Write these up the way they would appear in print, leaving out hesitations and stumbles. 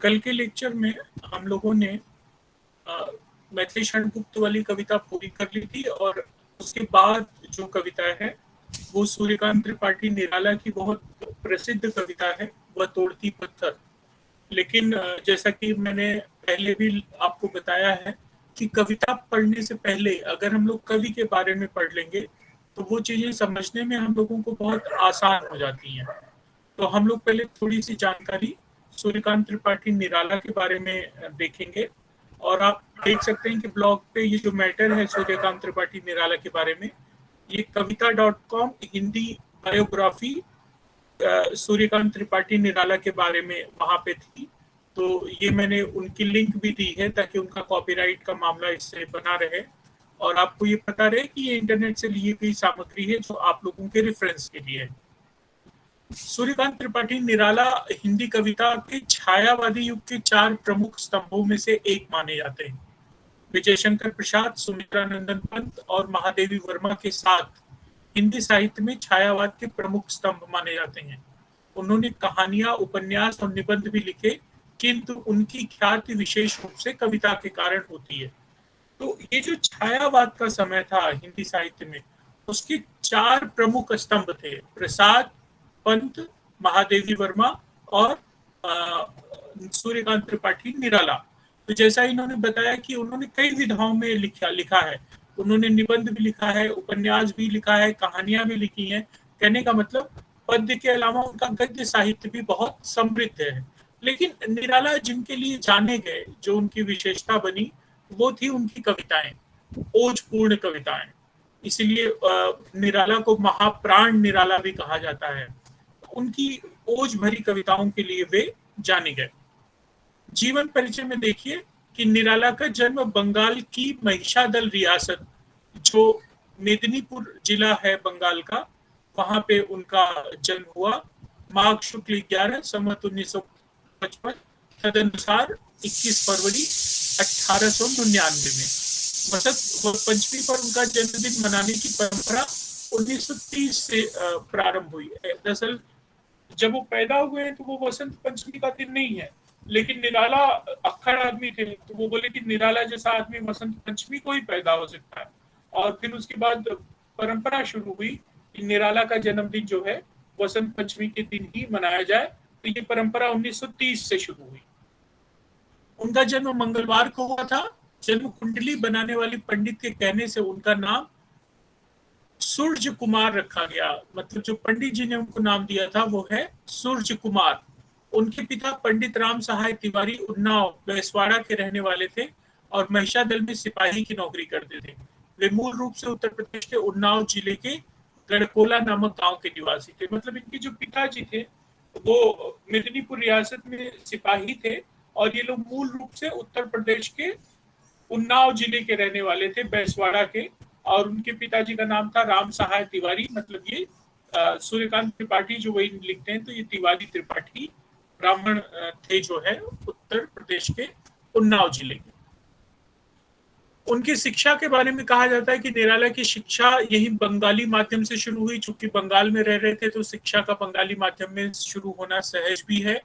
कल के लेक्चर में हम लोगों ने अ, मैथिली षणमुक्त वाली कविता पूरी कर ली थी और उसके बाद जो कविता है वो सूर्यकांत त्रिपाठी निराला की बहुत प्रसिद्ध कविता है, वह तोड़ती पत्थर। लेकिन जैसा कि मैंने पहले भी आपको बताया है कि कविता पढ़ने से पहले अगर हम लोग कवि के बारे में पढ़ लेंगे तो वो चीजें समझने में हम लोगों को बहुत आसान हो जाती हैं। तो हम लोग पहले थोड़ी सी जानकारी सूर्यकांत त्रिपाठी निराला के बारे में देखेंगे। और आप देख सकते हैं कि ब्लॉग पे ये जो मैटर है सूर्यकांत त्रिपाठी निराला के बारे में, ये कविता.com हिंदी बायोग्राफी सूर्यकांत त्रिपाठी निराला के बारे में वहां पे थी। तो ये मैंने उनकी लिंक भी दी है ताकि उनका कॉपीराइट का मामला इससे बना रहे और आपको ये पता रहे कि ये इंटरनेट से ली गई सामग्री है जो आप लोगों के रेफरेंस के लिए है। सूर्यकांत त्रिपाठी निराला हिंदी कविता के छायावादी युग के 4 प्रमुख स्तंभों में से एक माने जाते हैं। विजय शंकर प्रसाद, सुमित्रा नंदन पंत और महादेवी वर्मा के साथ हिंदी साहित्य में छायावाद के प्रमुख स्तंभ माने जाते हैं। उन्होंने कहानियां, उपन्यास और निबंध भी लिखे, किंतु उनकी ख्याति विशेष रूप से कविता के कारण होती है। तो ये जो छायावाद का समय था हिंदी साहित्य में, उसके 4 प्रमुख स्तंभ थे: प्रसाद, पंत, महादेवी वर्मा और सूर्यकांत त्रिपाठी निराला। तो जैसा इन्होंने बताया कि उन्होंने कई विधाओं में लिखा है। उन्होंने निबंध भी लिखा है, उपन्यास भी लिखा है, कहानियां भी लिखी हैं। कहने का मतलब पद्य के अलावा उनका गद्य साहित्य भी बहुत समृद्ध है। लेकिन निराला जिनके लिए जाने गए, जो उनकी विशेषता बनी, वो थी उनकी कविताएं, ओजपूर्ण कविताएं। इसलिए निराला को महाप्राण निराला भी कहा जाता है। उनकी ओज भरी कविताओं के लिए वे जाने गए। जीवन परिचय में देखिए कि निराला का जन्म बंगाल की महिषादल रियासत, जो मेदिनीपुर जिला है बंगाल का, वहां पे उनका जन्म हुआ माघ शुक्ल 11 संवत 1955, तदनुसार 21 फरवरी 1899 में। वसंत पंचमी पर उनका जन्मदिन मनाने की परंपरा 1930 से प्रारंभ हुई है। दरअसल जब वो पैदा हुए हैं तो वो वसंत पंचमी का दिन नहीं है, लेकिन निराला अक्खड़ आदमी थे तो वो बोले कि निराला जैसा आदमी वसंत पंचमी को ही पैदा हो सकता है। और फिर उसके बाद परंपरा शुरू हुई कि निराला का जन्मदिन जो है वसंत पंचमी के दिन ही मनाया जाए। तो ये परंपरा 1930 से शुरू हुई। उनका जन्म मंगलवार को हुआ था। जन्म कुंडली बनाने वाली पंडित के कहने से उनका नाम सूर्य कुमार रखा गया। मतलब जो पंडित जी ने उनको नाम दिया था वो है सूर्य कुमार। उनके पिता पंडित राम सहाय तिवारी उन्नाव बैसवाड़ा के रहने वाले थे और महिषादल में सिपाही की नौकरी करते थे। वे मूल रूप से उत्तर प्रदेश के उन्नाव जिले के गढ़कोला नामक गांव के निवासी थे। मतलब इनके जो पिताजी थे वो मेदिनीपुर रियासत में सिपाही थे और ये लोग मूल रूप से उत्तर प्रदेश के उन्नाव जिले के रहने वाले थे, बैसवाड़ा के। और उनके पिताजी का नाम था राम सहाय तिवारी। मतलब ये सूर्यकांत त्रिपाठी जो वही लिखते हैं तो ये तिवारी त्रिपाठी ब्राह्मण थे जो है उत्तर प्रदेश के उन्नाव जिले के। उनकी शिक्षा के बारे में कहा जाता है कि निराला की शिक्षा यही बंगाली माध्यम से शुरू हुई। चूंकि बंगाल में रह रहे थे तो शिक्षा का बंगाली माध्यम में शुरू होना सहज भी है।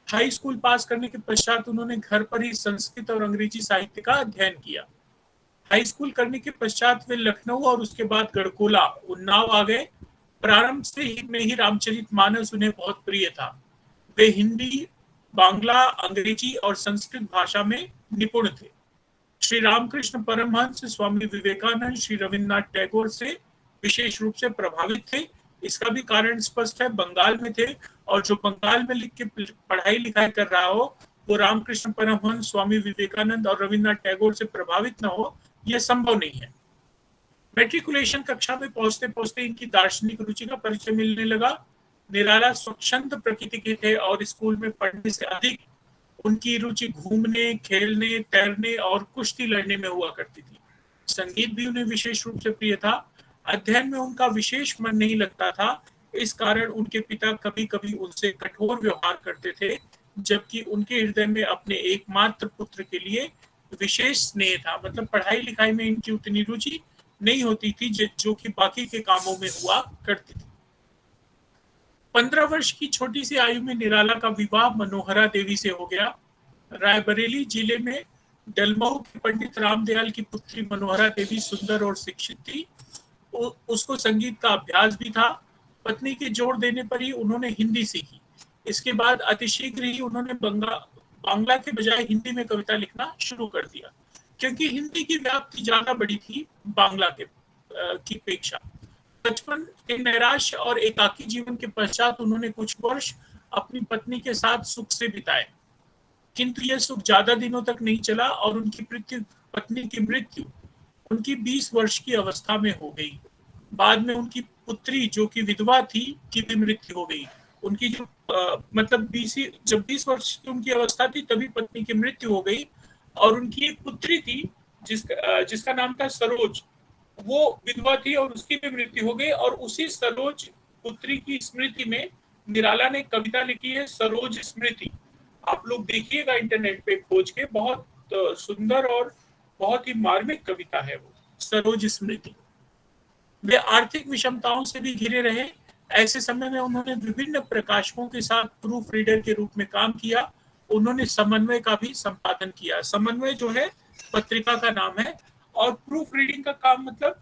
हाई स्कूल पास करने के पश्चात उन्होंने घर पर ही संस्कृत और अंग्रेजी साहित्य का अध्ययन किया। हाई स्कूल करने के पश्चात वे लखनऊ और उसके बाद गढ़कोला उन्नाव आ गए। प्रारंभ से ही में ही रामचरितमानस उन्हें बहुत प्रिय था। वे हिंदी, बांग्ला, अंग्रेजी और संस्कृत भाषा में निपुण थे। श्री रामकृष्ण परमहंस, स्वामी विवेकानंद, श्री रविन्द्रनाथ टैगोर से विशेष रूप से प्रभावित थे। इसका भी कारण स्पष्ट है, बंगाल में थे और जो बंगाल में लिख के पढ़ाई लिखाई कर रहा हो वो रामकृष्ण परमहंस, स्वामी विवेकानंद और रविन्द्रनाथ टैगोर से प्रभावित न हो, यह संभव नहीं है। मैट्रिकुलेशन कक्षा में पहुंचते पहुंचते इनकी दार्शनिक रुचि का परिचय मिलने लगा। निराला स्वच्छंद प्रकृति के थे और स्कूल में पढ़ने से अधिक उनकी रुचि घूमने, खेलने, तैरने और कुश्ती लड़ने में हुआ करती थी। संगीत भी उन्हें विशेष रूप से प्रिय था। अध्ययन में उनका विशेष मन नहीं लगता था। इस कारण उनके पिता कभी कभी उनसे कठोर व्यवहार करते थे, जबकि उनके हृदय में अपने एकमात्र पुत्र के लिए विशेष स्नेह था। मतलब पढ़ाई लिखाई में इनकी उतनी रुचि नहीं होती थी जो कि बाकी के कामों में हुआ करती थी। 15 वर्ष की छोटी सी आयु में निराला का विवाह मनोहरा देवी से हो गया। रायबरेली जिले में डलमऊ के पंडित रामदयाल की पुत्री मनोहरा देवी सुंदर और शिक्षित थी। उसको संगीत का अभ्यास भी था। पत्नी के जोर देने पर ही उन्होंने हिंदी सीखी। इसके बाद अतिशीघ्र ही उन्होंने बांग्ला के बजाय हिंदी में कविता लिखना शुरू कर दिया, क्योंकि हिंदी की व्याप्ति ज्यादा बड़ी थी बांग्ला की अपेक्षा। बचपन के नैराश्य और एकाकी जीवन के पश्चात उन्होंने कुछ वर्ष अपनी पत्नी के साथ सुख से बिताए, किंतु यह सुख ज्यादा दिनों तक नहीं चला और उनकी पत्नी की मृत्यु उनकी 20 वर्ष की अवस्था में हो गई। बाद में उनकी पुत्री जो कि विधवा थी की भी मृत्यु हो गई। उनकी जो मतलब जब 20 वर्ष की उनकी अवस्था थी तभी पत्नी की मृत्यु हो गई, और उनकी एक पुत्री थी जिसका नाम था सरोज, वो विधवा थी और उसकी भी मृत्यु हो गई। और उसी सरोज पुत्री की स्मृति में निराला ने कविता लिखी है, सरोज स्मृति। आप लोग देखिएगा इंटरनेट पे खोज के, बहुत सुंदर और बहुत ही मार्मिक कविता है वो सरोज स्मृति। वे आर्थिक विषमताओं से भी घिरे रहे। ऐसे समय में उन्होंने विभिन्न प्रकाशकों के साथ प्रूफ रीडर के रूप में काम किया। उन्होंने समन्वय का भी संपादन किया। समन्वय जो है पत्रिका का नाम है, और प्रूफ रीडिंग का काम मतलब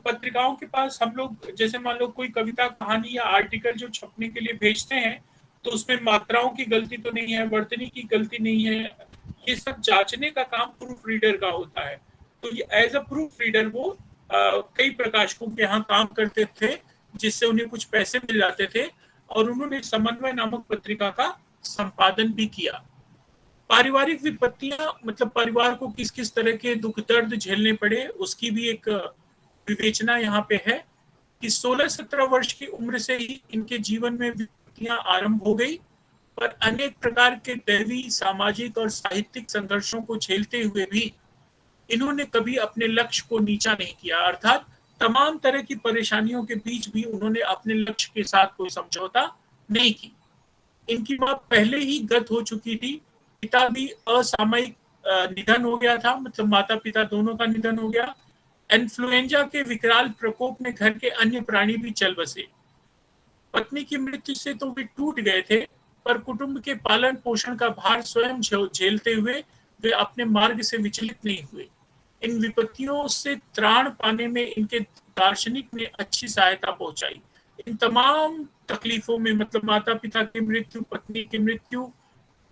पत्रिकाओं के पास हम लोग जैसे मान लो कोई कविता, कहानी या आर्टिकल जो छपने के लिए भेजते हैं, तो उसमें मात्राओं की गलती तो नहीं है, वर्तनी की गलती नहीं है, ये सब जांचने का काम प्रूफ रीडर का होता है। तो ये एज अ प्रूफ रीडर वो कई प्रकाशकों के यहाँ काम करते थे, जिससे उन्हें कुछ पैसे मिल जाते थे, और उन्होंने समन्वय नामक पत्रिका का संपादन भी किया। पारिवारिक विपत्तियां मतलब परिवार को किस किस तरह के दुख दर्द झेलने पड़े, उसकी भी एक विवेचना यहाँ पे है कि 16-17 वर्ष की उम्र से ही इनके जीवन में विपत्तियां आरंभ हो गई, पर अनेक प्रकार के दैवी, सामाजिक और साहित्यिक संघर्षों को झेलते हुए भी इन्होंने कभी अपने लक्ष्य को नीचा नहीं किया। अर्थात तमाम तरह की परेशानियों के बीच भी उन्होंने अपने लक्ष्य के साथ कोई समझौता नहीं की। इनकी मां पहले ही गत हो चुकी थी। पिता भी असामयिक निधन हो गया था, मतलब माता पिता दोनों का निधन हो गया। इन्फ्लुएंजा के विकराल प्रकोप में घर के अन्य प्राणी भी चल बसे। पत्नी की मृत्यु से तो वे टूट गए थे, पर कुटुंब के पालन पोषण का भार स्वयं झेलते हुए वे अपने मार्ग से विचलित नहीं हुए। इन विपत्तियों से त्राण पाने में इनके दार्शनिक ने अच्छी सहायता पहुंचाई। इन तमाम तकलीफों में मतलब माता पिता की मृत्यु, पत्नी की मृत्यु,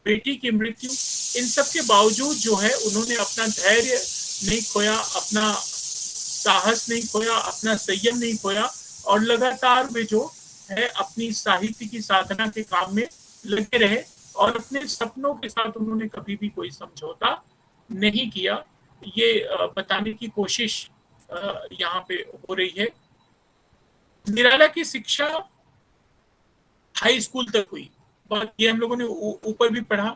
बेटी की मृत्यु, इन सब के बावजूद जो है उन्होंने अपना धैर्य नहीं खोया, अपना साहस नहीं खोया, अपना संयम नहीं खोया, और लगातार वे जो है अपनी साहित्य की साधना के काम में लगे रहे, और अपने सपनों के साथ उन्होंने कभी भी कोई समझौता नहीं किया। ये बताने की कोशिश यहाँ पे हो रही है। निराला की शिक्षा हाई स्कूल तक हुई, ये हम लोगों ने ऊपर भी पढ़ा।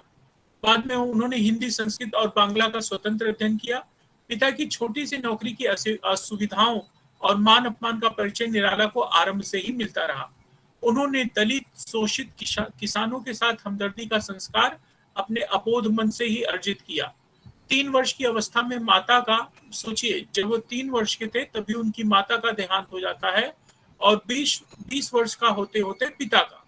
बाद में उन्होंने हिंदी, संस्कृत और बांग्ला का स्वतंत्र अध्ययन किया। पिता की छोटी सी नौकरी की असुविधाओं और मान अपमान का परिचय निराला को आरंभ से ही मिलता रहा। उन्होंने दलित, शोषित किसानों के साथ हमदर्दी का संस्कार अपने अपोध मन से ही अर्जित किया। 3 वर्ष की अवस्था में माता का, सोचिए जब वो 3 वर्ष के थे तभी उनकी माता का देहांत हो जाता है, और 20 वर्ष का होते होते पिता का।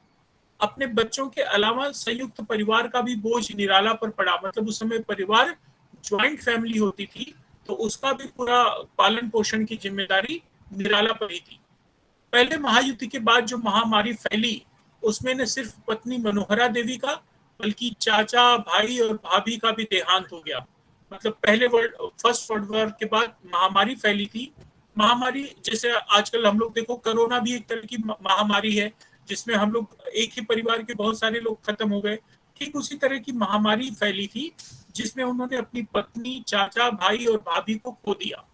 अपने बच्चों के अलावा संयुक्त परिवार का भी बोझ निराला पर पड़ा, मतलब उस समय परिवार ज्वाइंट फैमिली होती थी, तो उसका भी पूरा पालन पोषण की जिम्मेदारी निराला पर ही थी। पहले महायुद्ध के बाद जो महामारी फैली, उसमें न सिर्फ पत्नी मनोहरा देवी का, बल्कि चाचा, भाई और भाभी का भी देहांत हो गया। मतलब फर्स्ट वर्ल्ड वॉर के बाद महामारी फैली थी। महामारी जैसे आजकल हम लोग देखो, कोरोना भी एक तरह की महामारी है, जिसमें हम लोग एक ही परिवार के बहुत सारे लोग खत्म हो गए। ठीक उसी तरह की महामारी फैली थी, जिसमें उन्होंने अपनी पत्नी, चाचा, भाई और भाभी को खो दिया।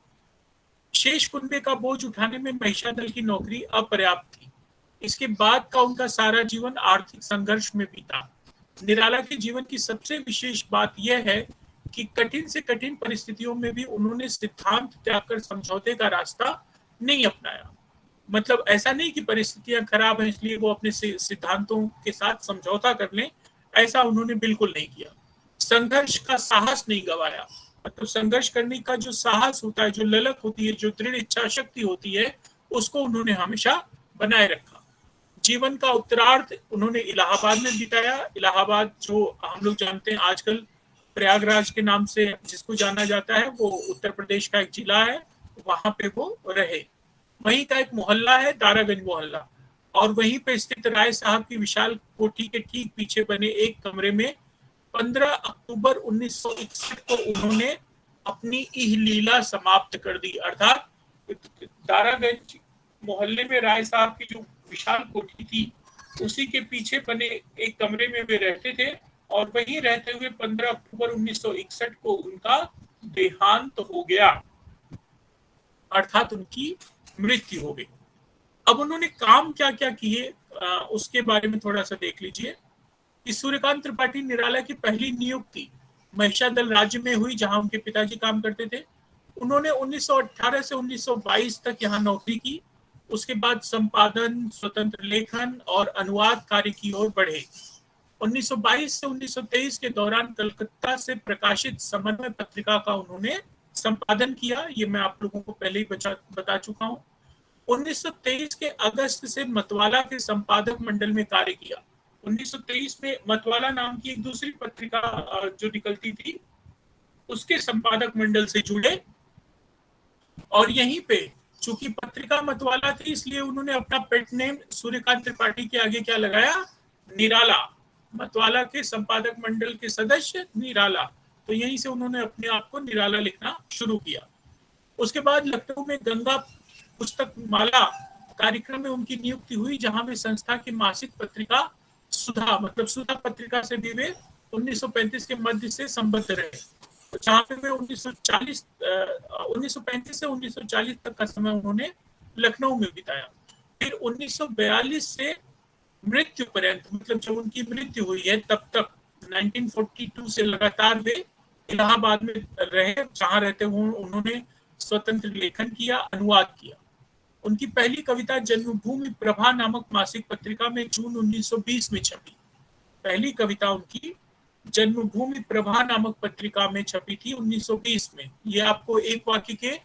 शेष कुनबे का बोझ उठाने में महिषादल की नौकरी अपर्याप्त थी। इसके बाद का उनका सारा जीवन आर्थिक संघर्ष में बीता। निराला के जीवन की सबसे विशेष बात यह है कि कठिन से कठिन परिस्थितियों में भी उन्होंने सिद्धांत त्याग कर समझौते का रास्ता नहीं अपनाया। मतलब ऐसा नहीं कि परिस्थितियां खराब हैं इसलिए वो अपने सिद्धांतों के साथ समझौता कर लें, ऐसा उन्होंने बिल्कुल नहीं किया। संघर्ष का साहस नहीं गवाया, मतलब संघर्ष करने का जो साहस होता है, जो ललक होती है, जो दृढ़ इच्छा शक्ति होती है, उसको उन्होंने हमेशा बनाए रखा। जीवन का उत्तरार्ध उन्होंने इलाहाबाद में बिताया। इलाहाबाद जो हम लोग जानते हैं आजकल प्रयागराज के नाम से जिसको जाना जाता है, वो उत्तर प्रदेश का एक जिला है, वहां पे वो रहे। वहीं का एक मोहल्ला है दारागंज मोहल्ला, और वहीं पे स्थित राय साहब की विशाल कोठी के ठीक पीछे बने एक कमरे में 15 अक्टूबर 1961 को उन्होंने अपनी इह लीला समाप्त कर दी। अर्थात दारागंज मोहल्ले में राय साहब की जो विशाल कोठी थी, उसी के पीछे बने एक कमरे में वे रहते थे, और वहीं रहते हुए 15 अक्टूबर 1961 को उनका देहांत हो गया, अर्थात उनकी मृत्यु हो गई। अब उन्होंने काम क्या क्या किए, उसके बारे में थोड़ा सा देख लीजिए कि सूर्यकांत त्रिपाठी निराला की पहली नियुक्ति महिषादल राज्य में हुई, जहां उनके पिताजी काम करते थे। उन्होंने 1918 से 1922 तक यहाँ नौकरी की। उसके बाद संपादन, स्वतंत्र लेखन और अनुवाद कार्य की ओर बढ़े। 1922 से 1923 के दौरान कलकत्ता से प्रकाशित समन्वय पत्रिका का उन्होंने संपादन किया, ये मैं आप लोगों को पहले ही बता चुका हूँ। 1923 के अगस्त से मतवाला के संपादक मंडल में कार्य किया। 1923 में मतवाला नाम की एक दूसरी पत्रिका जो निकलती थी, उसके संपादक मंडल से जुड़े, और यहीं पे चूंकि पत्रिका मतवाला थी, इसलिए उन्होंने अपना पेट नेम सूर्यकांत त्रिपाठी के आगे क्या लगाया, निराला। मतवाला के संपादक मंडल के सदस्य निराला, तो यहीं से उन्होंने अपने आप को निराला लिखना शुरू किया। उसके बाद लखनऊ में गंगा पुस्तक माला कार्यक्रम में उनकी नियुक्ति हुई, जहां वे संस्था की मासिक पत्रिका सुधा, मतलब सुधा पत्रिका से भी वे 1935 के मध्य से संबद्ध रहे, जहां पे वे 1935 से 1940 तक का समय उन्होंने लखनऊ में बिताया। फिर 1942 से मृत्यु पर्यंत, मतलब जब उनकी मृत्यु हुई है तब तक 1942 से लगातार वे इलाहाबाद में रहे, जहां रहते हुए उन्होंने स्वतंत्र लेखन किया, अनुवाद किया। उनकी पहली कविता जन्मभूमि प्रभा नामक मासिक पत्रिका में जून 1920 में छपी। पहली कविता उनकी जन्मभूमि प्रभा नामक पत्रिका में छपी थी 1920 में। ये आपको एक वाक्य के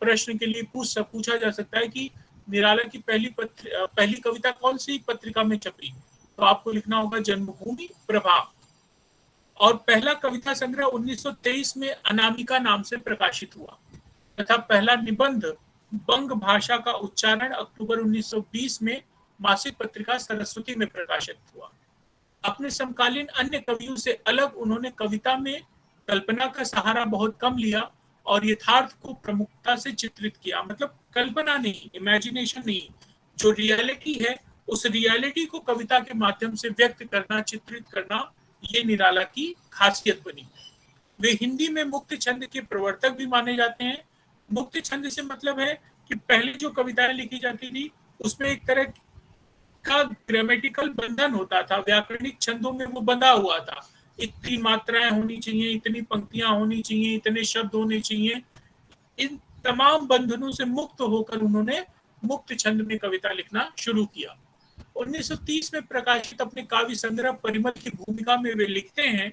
प्रश्न के लिए पूछा जा सकता है कि निराला की पहली कविता कौन सी पत्रिका में छपी, तो आपको लिखना होगा जन्मभूमि प्रभा। और पहला कविता संग्रह 1923 में अनामिका नाम से प्रकाशित हुआ, तथा पहला निबंध बंग भाषा का उच्चारण अक्टूबर 1920 में मासिक पत्रिका सरस्वती में प्रकाशित हुआ। अपने समकालीन अन्य कवियों से अलग उन्होंने कविता में कल्पना का सहारा बहुत कम लिया और यथार्थ को प्रमुखता से चित्रित किया। मतलब कल्पना नहीं, इमेजिनेशन नहीं, जो रियलिटी है उस रियलिटी को कविता के माध्यम से व्यक्त करना, चित्रित करना, ये निराला की खासियत बनी। वे हिंदी में मुक्त छंद के प्रवर्तक भी माने जाते हैं। मुक्त छंद से मतलब है कि पहले जो कविताएं लिखी जाती थी उसमें एक तरह का ग्रामेटिकल बंधन होता था, व्याकरणिक छंदों में वो बंधा हुआ था, इतनी मात्राएं होनी चाहिए, इतनी पंक्तियां होनी चाहिए, इतने शब्द होने चाहिए। इन तमाम बंधनों से मुक्त होकर उन्होंने मुक्त छंद में कविता लिखना शुरू किया। 1930 में प्रकाशित अपने काव्य संग्रह परिमल की भूमिका में वे लिखते हैं,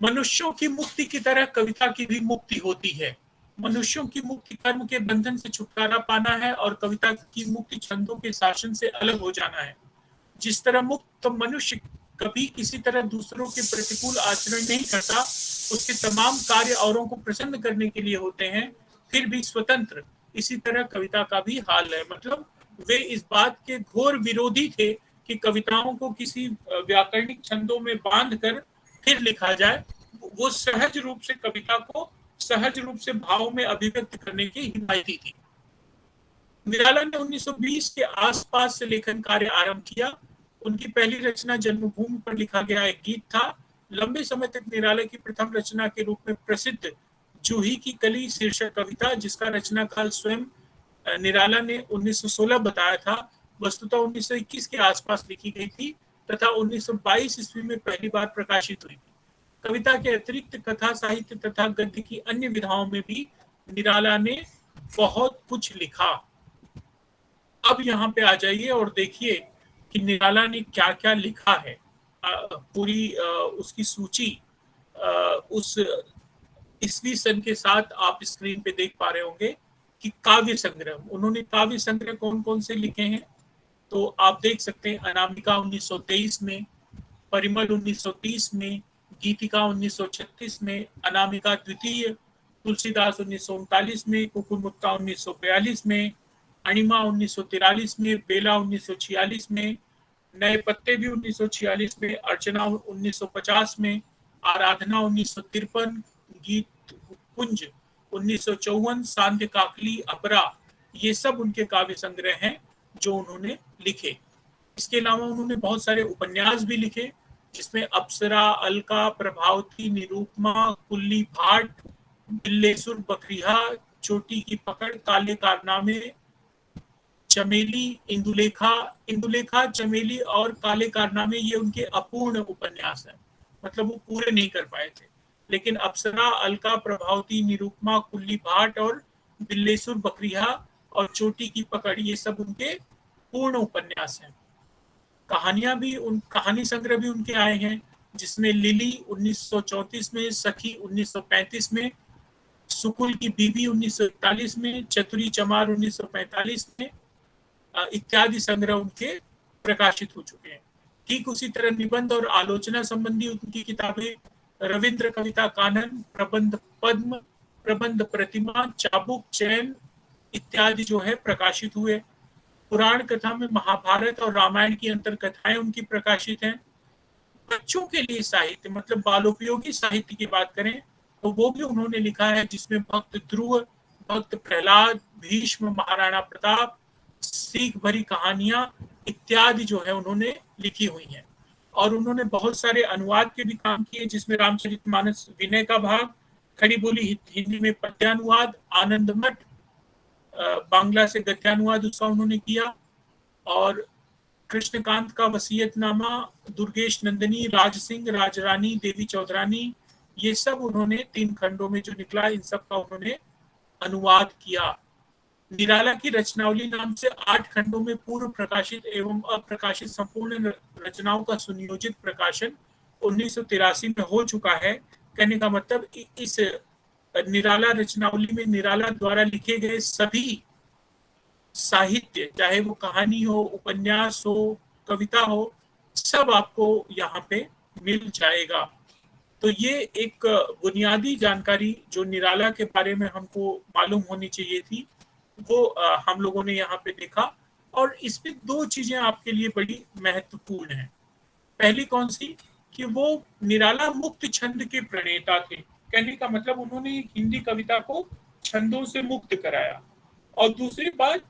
मनुष्यों की मुक्ति की तरह कविता की भी मुक्ति होती है। मनुष्यों की मुक्ति कर्म के बंधन से छुटकारा पाना है और कविता की मुक्ति छंदों के शासन से अलग हो जाना है। जिस तरह मुक्त मनुष्य कभी किसी तरह दूसरों के प्रतिकूल आचरण नहीं करता, उसके तमाम कार्य औरों को प्रसन्न करने के लिए होते हैं, फिर भी स्वतंत्र, इसी तरह कविता का भी हाल है। मतलब वे इस बात के घोर विरोधी थे कि कविताओं को किसी व्याकरणिक छंदों में बांधकर फिर लिखा जाए। वो सहज रूप से कविता को सहज रूप से भाव में अभिव्यक्त करने की हिमायती थी। निराला ने 1920 के आसपास से लेखन कार्य आरंभ किया। उनकी पहली रचना जन्मभूमि पर लिखा गया एक गीत था। लंबे समय तक निराला की प्रथम रचना के रूप में प्रसिद्ध जूही की कली शीर्षक कविता, जिसका रचना काल स्वयं निराला ने 1916 बताया था, वस्तुतः 1921 के आसपास लिखी गई थी तथा 1922 ईस्वी में पहली बार प्रकाशित हुई थी। कविता के अतिरिक्त कथा साहित्य तथा गद्य की अन्य विधाओं में भी निराला ने बहुत कुछ लिखा। अब यहाँ पे आ जाइए और देखिए कि निराला ने क्या क्या लिखा है। पूरी उसकी सूची उस ईस्वी सन के साथ आप स्क्रीन पे देख पा रहे होंगे कि काव्य संग्रह, उन्होंने काव्य संग्रह कौन कौन से लिखे हैं, तो आप देख सकते हैं अनामिका 1923 में, परिमल 1930 में, गीतिका 1936 में, अनामिका द्वितीय, तुलसीदास 1939 में, कुकुमुत्ता 1942 में, अणिमा 1943 में, बेला 1946 में, नए पत्ते भी 1946 में, अर्चना 1950 में, आराधना 1953, गीत कुंज 1954, सांध्य काकली, अपरा, ये सब उनके काव्य संग्रह हैं जो उन्होंने लिखे। इसके अलावा उन्होंने बहुत सारे उपन्यास भी लिखे, जिसमें अप्सरा, अलका, प्रभावती, निरूपमा, कुल्ली भाट, बिल्लेसुर बकरिया, चोटी की पकड़, काले कारनामे, चमेली, इंदुलेखा, इंदुलेखा, चमेली और काले कारनामे, ये उनके अपूर्ण उपन्यास हैं, मतलब वो पूरे नहीं कर पाए थे। लेकिन अप्सरा, अलका, प्रभावती, निरूपमा, कुल्ली भाट और बिल्लेसुर बकरिया और चोटी की पकड़, ये सब उनके पूर्ण उपन्यास हैं। कहानियां भी, उन कहानी संग्रह भी उनके आए हैं, जिसमें लिली 1934 में, सखी 1935 में, सुकुल की बीवी 1941 में, चतुरी चमार 1945 में इत्यादि संग्रह उनके प्रकाशित हो चुके हैं। ठीक उसी तरह निबंध और आलोचना संबंधी उनकी किताबें रविंद्र कविता कानन, प्रबंध पद्म, प्रबंध प्रतिमा, चाबुक, चैन इत्यादि जो है प्रकाशित हुए। पुराण कथा में महाभारत और रामायण की अंतर कथाएं उनकी प्रकाशित हैं। बच्चों के लिए साहित्य, मतलब बालोपयोगी साहित्य की बात करें तो वो भी उन्होंने लिखा है, जिसमें भक्त ध्रुव, भक्त प्रहलाद, भीष्म, महाराणा प्रताप, सीख भरी कहानियां इत्यादि जो है उन्होंने लिखी हुई हैं। और उन्होंने बहुत सारे अनुवाद के भी काम किए, जिसमें रामचरितमानस विनय का भाग, खड़ी बोली हिंदी में पद्यानुवाद, आनंद मठ बांग्ला से गद्यानुवाद उसका उन्होंने किया, और कृष्णकांत का वसीयतनामा, दुर्गेश नंदिनी, राज सिंह, राजरानी, देवी चौधरानी, ये सब उन्होंने 3 खंडों में जो निकला, इन सब का उन्होंने अनुवाद किया। निराला की रचनावली नाम से 8 खंडों में पूर्व प्रकाशित एवं अप्रकाशित संपूर्ण रचनाओं का सुनियोजित प्रकाशन 1983 में हो चुका है। कहने का मतलब इस निराला रचनावली में निराला द्वारा लिखे गए सभी साहित्य, चाहे वो कहानी हो, उपन्यास हो, कविता हो, सब आपको यहाँ पे मिल जाएगा। तो ये एक बुनियादी जानकारी जो निराला के बारे में हमको मालूम होनी चाहिए थी, वो हम लोगों ने यहाँ पे देखा। और इसमें 2 चीजें आपके लिए बड़ी महत्वपूर्ण हैं। पहली कौन सी, कि वो निराला मुक्त छंद के प्रणेता थे। कहने का मतलब उन्होंने हिंदी कविता को छंदों से मुक्त कराया। और दूसरी बात,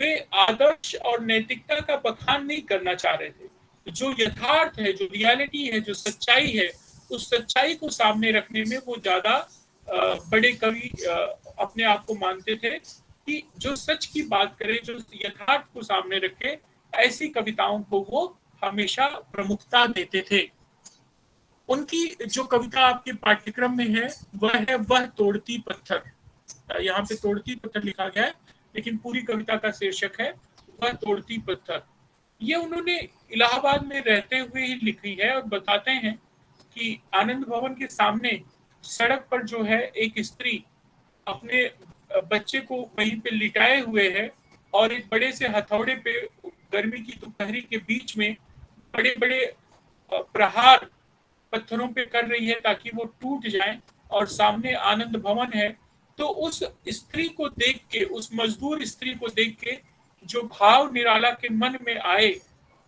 वे आदर्श और नैतिकता का बखान नहीं करना चाह रहे थे। जो यथार्थ है, जो रियलिटी है, जो सच्चाई है, उस सच्चाई को सामने रखने में वो ज्यादा बड़े कवि अपने आप को मानते थे, कि जो सच की बात करे, जो यथार्थ को सामने रखे, ऐसी कविताओं को वो हमेशा प्रमुखता देते थे। उनकी जो कविता आपके पाठ्यक्रम में है वह है वह तोड़ती पत्थर। यहाँ पे तोड़ती पत्थर लिखा गया है, लेकिन पूरी कविता का शीर्षक है वह तोड़ती पत्थर। ये उन्होंने इलाहाबाद में रहते हुए ही लिखी है, और बताते हैं कि आनंद भवन के सामने सड़क पर जो है एक स्त्री अपने बच्चे को वहीं पे लिटाए हुए है, और एक बड़े से हथौड़े पे गर्मी की दोपहरी के बीच में बड़े बड़े प्रहार पत्थरों पे कर रही है ताकि वो टूट जाए, और सामने आनंद भवन है। तो उस स्त्री को देख के, उस मजदूर स्त्री को देख के जो भाव निराला के मन में आए,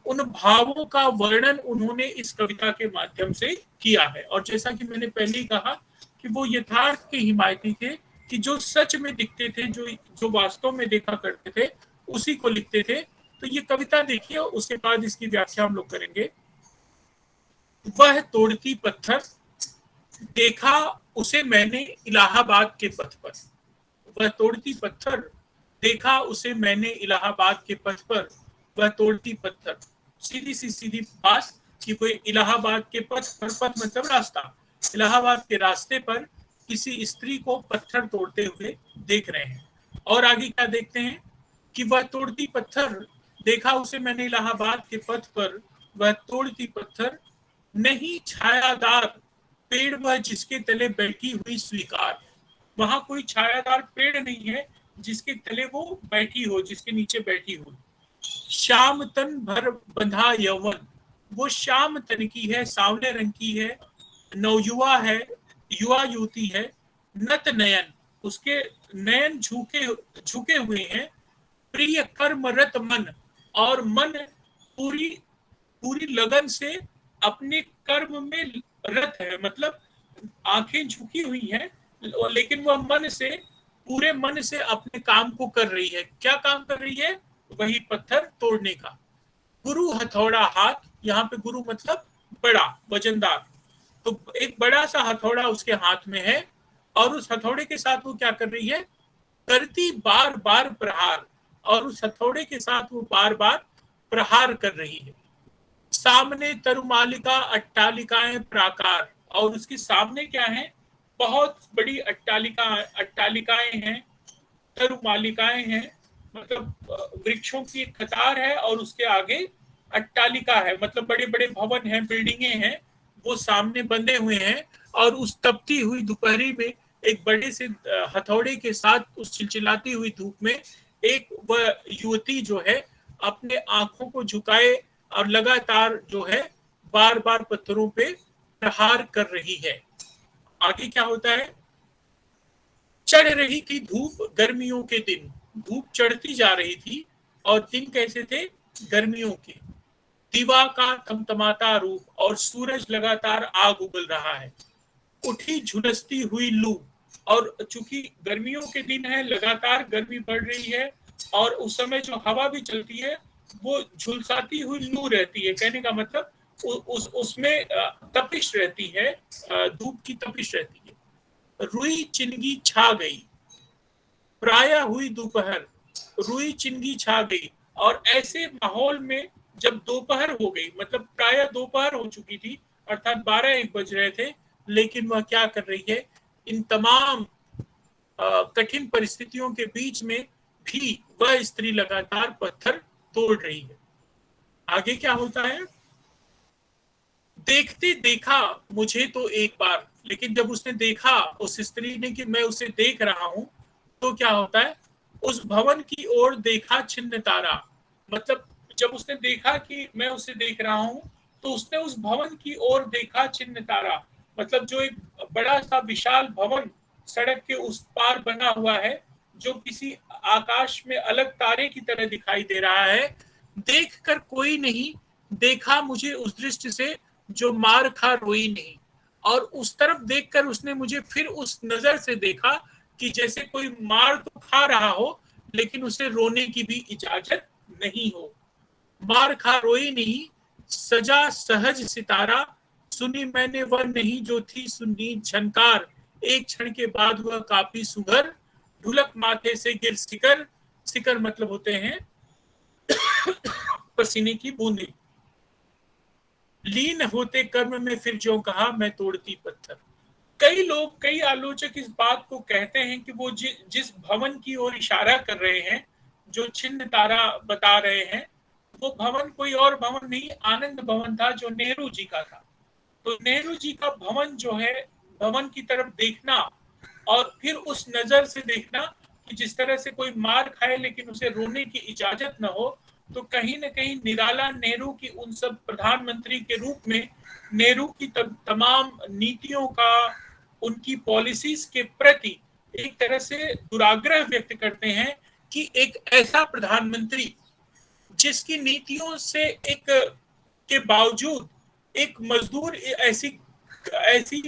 उन भावों का वर्णन उन्होंने इस कविता के माध्यम से किया है। और जैसा कि मैंने पहले ही कहा कि वो यथार्थ के हिमायती थे, कि जो सच में दिखते थे, जो वास्तव में देखा करते थे, उसी को लिखते थे। तो ये कविता देखिए, उसके बाद इसकी व्याख्या हम लोग करेंगे। वह तोड़ती पत्थर, देखा उसे मैंने इलाहाबाद के पथ पर। वह तोड़ती पत्थर, देखा उसे मैंने इलाहाबाद के पथ पर। वह तोड़ती पत्थर, सीधी सी सीधी बात कि कोई इलाहाबाद के पथ पर, पथ मतलब रास्ता, इलाहाबाद के रास्ते पर किसी स्त्री को पत्थर तोड़ते हुए देख रहे हैं। और आगे क्या देखते हैं कि वह तोड़ती पत्थर, देखा उसे मैंने इलाहाबाद के पथ पर। वह तोड़ती पत्थर, नहीं छायादार पेड़ वह जिसके तले बैठी हुई स्वीकार। वहां कोई छायादार पेड़ नहीं है जिसके तले वो बैठी हो, जिसके नीचे बैठी हो। श्याम तन भर बंधा यौवन, वो श्याम तन की है, सांवले रंग की है, नवयुवा है, युवा युवती है, नत नयन, उसके नयन झुके हुए हैं, प्रिय कर्मरत मन, और मन पूरी पूरी लगन से अपने कर्म में रत है, मतलब आंखें झुकी हुई हैं, लेकिन वह मन से, पूरे मन से अपने काम को कर रही है। क्या काम कर रही है? वही पत्थर तोड़ने का। गुरु हथौड़ा हाथ, यहाँ पे गुरु मतलब बड़ा, वजनदार। तो एक बड़ा सा हथौड़ा उसके हाथ में है, और उस हथौड़े के साथ वो क्या कर रही है? करती बार बार प्रहार, और उस हथौड़े के साथ वो बार बार प्रहार कर रही है। सामने तरुमालिका अट्टालिकाएं प्राकार, और उसके सामने क्या है? बहुत बड़ी अट्टालिकाएं हैं, तरुमालिकाएं हैं, मतलब वृक्षों की एक कतार है, और उसके आगे अट्टालिका है, मतलब बड़े बड़े भवन हैं, बिल्डिंगे हैं, वो सामने बंधे हुए हैं। और उस तपती हुई दोपहरी में एक बड़े से हथौड़े के साथ उस चिलचिलाती हुई धूप में एक वह युवती जो है अपने आंखों को झुकाए और लगातार जो है बार बार पत्थरों पे प्रहार कर रही है। आगे क्या होता है? चढ़ रही थी धूप गर्मियों के दिन, धूप चढ़ती जा रही थी, और दिन कैसे थे? गर्मियों के। दिवा का थमथमाता रूप, और सूरज लगातार आग उगल रहा है। उठी झुलसती हुई लू, और चूंकि गर्मियों के दिन है, लगातार गर्मी बढ़ रही है, और उस समय जो हवा भी चलती है वो झुलसाती हुई लू रहती है। कहने का मतलब उसमें तपिश रहती है, धूप की तपिश रहती है। रुई चिनगी छा गई, प्राय हुई दोपहर, रुई चिनगी छा गई। और ऐसे माहौल में जब दोपहर हो गई, मतलब प्राय दोपहर हो चुकी थी, अर्थात 12-1 बज रहे थे, लेकिन वह क्या कर रही है? इन तमाम कठिन परिस्थितियों के बीच में भी वह स्त्री लगातार पत्थर तोड़ रही है। आगे क्या होता है? देखते देखा मुझे तो एक बार, लेकिन जब उसने देखा, उस स्त्री ने, कि मैं उसे देख रहा हूं, तो क्या होता है? उस भवन की ओर देखा छिन्न तारा, मतलब जब उसने देखा कि मैं उसे देख रहा हूं, तो उसने उस भवन की ओर देखा छिन्न तारा, मतलब जो एक बड़ा सा विशाल भवन सड़क के उस पार बना हुआ है, जो किसी आकाश में अलग तारे की तरह दिखाई दे रहा है। देख कर कोई नहीं देखा मुझे उस दृष्टि से, जो मार खा रोई नहीं। और उस तरफ देखकर उसने मुझे फिर उस नजर से देखा कि जैसे कोई मार तो खा रहा हो, लेकिन उसे रोने की भी इजाजत नहीं हो। मार खा रोई नहीं, सजा सहज सितारा, सुनी मैंने वह नहीं जो थी सुनी झनकार, एक क्षण के बाद वह काफी सुघर, ढुलक माथे से गिर सिकर, सिकर मतलब होते हैं पसीने की बूंदें। लीन होते कर्म में फिर जो कहा मैं तोड़ती पत्थर। कई लोग, कई आलोचक इस बात को कहते हैं कि वो जिस भवन की ओर इशारा कर रहे हैं, जो छिन्न तारा बता रहे हैं, वो भवन कोई और भवन नहीं, आनंद भवन था, जो नेहरू जी का था। तो नेहरू जी का भवन जो है, भवन की तरफ देखना और फिर उस नजर से देखना कि जिस तरह से कोई मार खाए लेकिन उसे रोने की इजाजत न हो, तो कहीं न कहीं निराला नेहरू की उन सब प्रधानमंत्री के रूप में नेहरू की तमाम नीतियों का, उनकी पॉलिसीज के प्रति एक तरह से दुराग्रह व्यक्त करते हैं कि एक ऐसा प्रधानमंत्री जिसकी नीतियों से एक के बावजूद एक मजदूर ऐसी ऐसी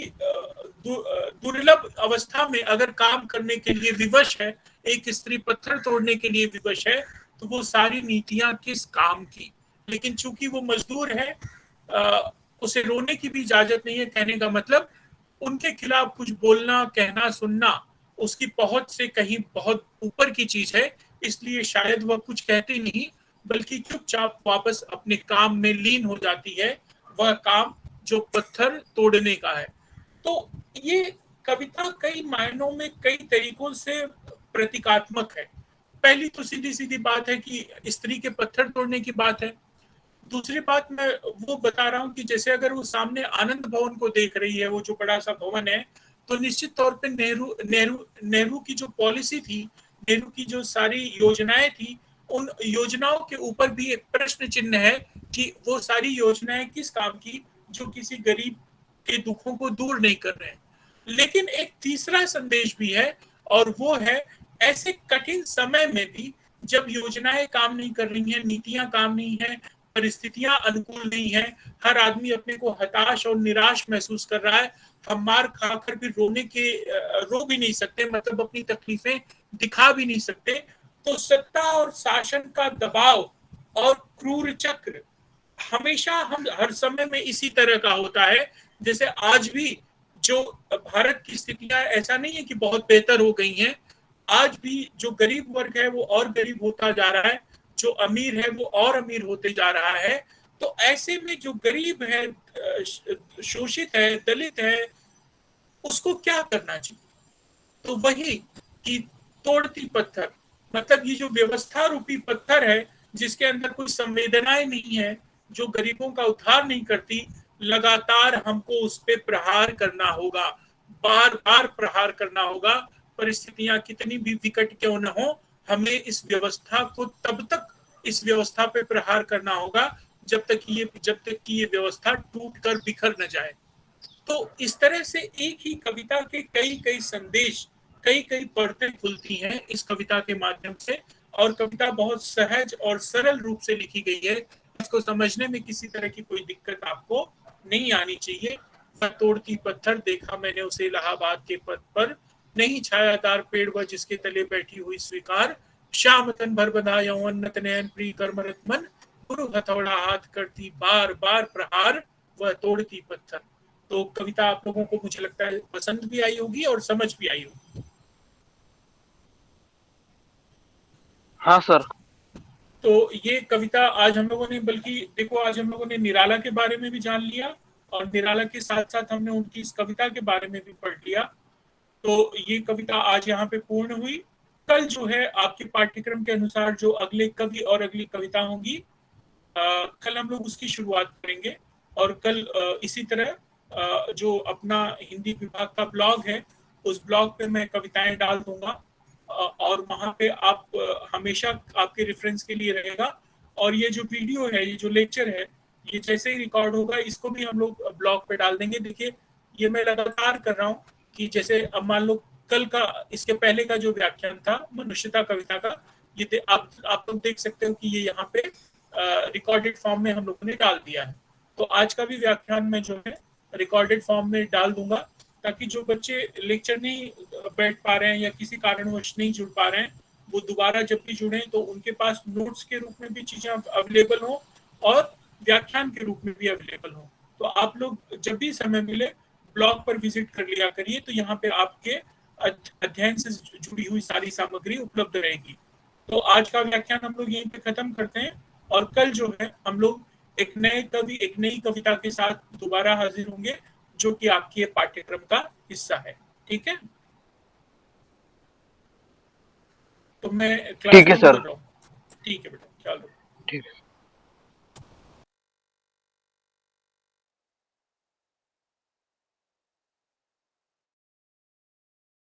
दुर्लभ अवस्था में अगर काम करने के लिए विवश है, एक स्त्री पत्थर तोड़ने के लिए विवश है, तो वो सारी नीतियां किस काम की। लेकिन चूंकि वो मजदूर है, उसे रोने की भी इजाजत नहीं है। कहने का मतलब उनके खिलाफ कुछ बोलना, कहना, सुनना उसकी पहुंच से कहीं बहुत ऊपर की चीज है, इसलिए शायद वह कुछ कहती नहीं, बल्कि चुपचाप वापस अपने काम में लीन हो जाती है, वह काम जो पत्थर तोड़ने का है। तो ये कविता कई मायनों में, कई तरीकों से प्रतीकात्मक है। पहली तो सीधी सीधी बात है कि स्त्री के पत्थर तोड़ने की बात है। दूसरी बात मैं वो बता रहा हूँ कि जैसे अगर वो सामने आनंद भवन को देख रही है, वो जो बड़ा सा भवन है, तो निश्चित तौर पे नेहरू की जो पॉलिसी थी, नेहरू की जो सारी योजनाएं थी, उन योजनाओं के ऊपर भी एक प्रश्न चिन्ह है कि वो सारी योजनाएं किस काम की, जो किसी गरीब के दुखों को दूर नहीं कर रहे हैं। लेकिन एक तीसरा संदेश भी है, और वो है ऐसे कठिन समय में भी जब योजनाएं काम नहीं कर रही हैं, नीतियां काम नहीं है, परिस्थितियां अनुकूल नहीं है, हर आदमी अपने को हताश और निराश महसूस कर रहा है, हम मार खाकर भी रो भी नहीं सकते, मतलब अपनी तकलीफें दिखा भी नहीं सकते, तो सत्ता और शासन का दबाव और क्रूर चक्र हमेशा हम हर समय में इसी तरह का होता है। जैसे आज भी जो भारत की स्थितियां ऐसा नहीं है कि बहुत बेहतर हो गई हैं, आज भी जो गरीब वर्ग है वो और गरीब होता जा रहा है, जो अमीर है वो और अमीर होते जा रहा है। तो ऐसे में जो गरीब है, शोषित है, दलित है, उसको क्या करना चाहिए? तो वही कि तोड़ती पत्थर, मतलब ये जो व्यवस्था रूपी पत्थर है जिसके अंदर कोई संवेदनाएं नहीं है, जो गरीबों का उद्धार नहीं करती, लगातार हमको उस पर प्रहार करना होगा, बार बार प्रहार करना होगा। परिस्थितियां कितनी भी विकट क्यों न हो, हमें इस व्यवस्था को तब तक इस व्यवस्था पे प्रहार करना होगा जब तक कि ये व्यवस्था टूट कर बिखर न जाए। तो इस तरह से एक ही कविता के कई कई संदेश, कई कई परतें खुलती हैं इस कविता के माध्यम से, और कविता बहुत सहज और सरल रूप से लिखी गई है। इसको समझने में किसी तरह की कोई दिक्कत आपको नहीं आनी चाहिए। वह तोड़ती पत्थर देखा मैंने उसे इलाहाबाद के पथ पर, नहीं छायादार पेड़ वह जिसके तले बैठी हुई स्वीकार, श्याम तन भर बंधा यौवन नत नयन प्रिय कर्मरत मन, गुरु हथौड़ा हाथ करती बार बार प्रहार, वह तोड़ती पत्थर। तो कविता आप लोगों को मुझे लगता है पसंद भी आई होगी और समझ भी आई होगी। हाँ सर। तो ये कविता आज हम लोगों ने, बल्कि देखो आज हम लोगों ने निराला के बारे में भी जान लिया, और निराला के साथ साथ हमने उनकी इस कविता के बारे में भी पढ़ लिया। तो ये कविता आज यहाँ पे पूर्ण हुई। कल जो है आपके पाठ्यक्रम के अनुसार जो अगले कवि और अगली कविता होंगी, कल हम लोग उसकी शुरुआत करेंगे। और कल इसी तरह जो अपना हिंदी विभाग का ब्लॉग है, उस ब्लॉग पे मैं कविताएं डाल दूंगा, और वहां पे आप हमेशा आपके रेफरेंस के लिए रहेगा। और ये जो वीडियो है, ये जो लेक्चर है, ये जैसे ही रिकॉर्ड होगा इसको भी हम लोग ब्लॉग पे डाल देंगे। देखिए ये मैं लगातार कर रहा हूँ कि जैसे अब मान लो कल का, इसके पहले का जो व्याख्यान था मनुष्यता कविता का, ये आप लोग देख सकते हो कि ये यहाँ पे रिकॉर्डेड फॉर्म में हम लोगों ने डाल दिया है। तो आज का भी व्याख्यान में जो है रिकॉर्डेड फॉर्म में डाल दूंगा, ताकि जो बच्चे लेक्चर नहीं बैठ पा रहे हैं या किसी कारणवश नहीं जुड़ पा रहे हैं, वो दोबारा जब भी जुड़े तो उनके पास नोट्स के रूप में भी चीजें अवेलेबल हो और व्याख्यान के रूप में भी अवेलेबल हो। तो आप लोग जब भी समय मिले ब्लॉग पर विजिट कर लिया करिए, तो यहाँ पे आपके अध्ययन से जुड़ी हुई सारी सामग्री उपलब्ध रहेगी। तो आज का व्याख्यान हम लोग यहीं पे खत्म करते हैं, और कल जो है हम लोग एक नई कविता के साथ दोबारा हाजिर होंगे, जो कि आपके पाठ्यक्रम का हिस्सा है। ठीक है, तो मैं क्लास ठीक है बंद सर। कर रहा हूँ। ठीक है बेटा, चलो। ठीक है।